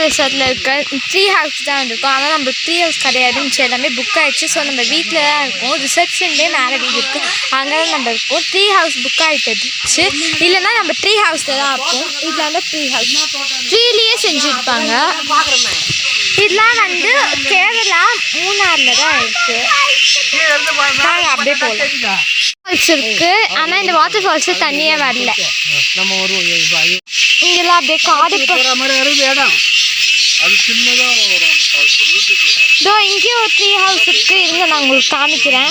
ரிசார்ட்டில் இருக்க tree house தான் இருக்கும். ஆனால் நம்ம ட்ரீ ஹவுஸ் கிடையாதுன்னு எல்லாமே புக் ஆகிடுச்சு. ஸோ நம்ம வீட்டில் தான் இருக்கோம். ரிசப்ஷன்லேயே மேலே வீடு இருக்குது, அங்கே தான் நம்ம இருக்கோம். ட்ரீ ஹவுஸ் புக் ஆகிட்டுச்சு, இல்லைன்னா நம்ம ட்ரீ ஹவுஸில் தான் இருப்போம். இதில் வந்து ட்ரீ ஹவுஸ் ட்ரீலேயே செஞ்சுருப்பாங்க. இதெல்லாம் வந்து கேரளா மூணாரில் தான் இருக்குது. நாங்கள் அப்படியே போகலாம். ஃபால்ஸ் இருக்குது, ஆனால் இந்த வாட்டர் ஃபால்ஸு தண்ணியே வரல. இங்கெல்லாம் அப்படியே காடு இதோ இங்கேயும் ஒரு ட்ரீ ஹவுஸ் இருக்குது. இருங்க நான் உங்களுக்கு காமிக்கிறேன்.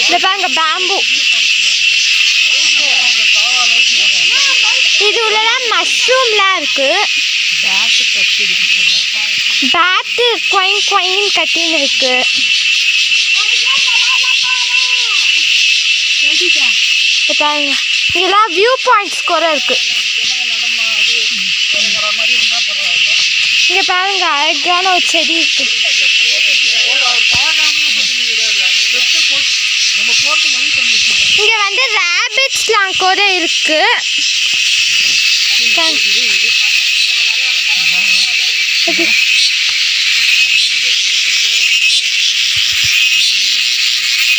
இந்த பாருங்க பேம்பு. இது உள்ளலாம் மஷ்ரூம்லாம் இருக்கு. பேட்டு கொயின் கொயின் கட்டின்னு இருக்கு. பாருங்க இதெல்லாம் வியூ பாயிண்ட்ஸ் கூட இருக்கு. இங்க பாருங்க அழகான ஒரு செடி இருக்கு. இங்க வந்து ரேபிட்ஸ்லாம் கூட இருக்கு.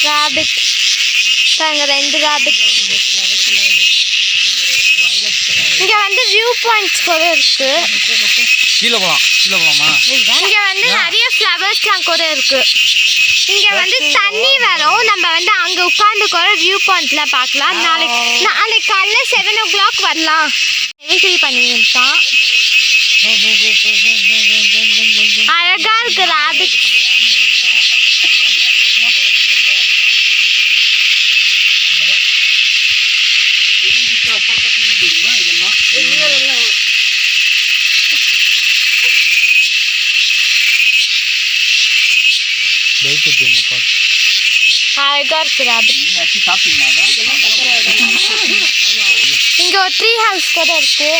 ராபிட் பாருங்க, 2 ராபிட். இங்க வந்து வியூ பாயிண்ட்ஸ் கூட இருக்கு. கீழே போலாமா? இங்க வந்து நிறைய ஃப்ளவர்ஸ்லாம் கூட இருக்கு. இங்க வந்து தண்ணி வரும். நம்ம வந்து அங்க உட்கார்ந்து கூட வியூ பாயிண்ட்லாம் பார்க்கலாம். நாளைக்கு காலைல 7 o'clock வரலாம். என்ட்ரி பண்ணிட்டான். அழகா இருக்கு ராபிட். அழகா இருக்கு ராபிட். இங்க ஒரு ட்ரீ ஹவுஸ் கூட இருக்கு.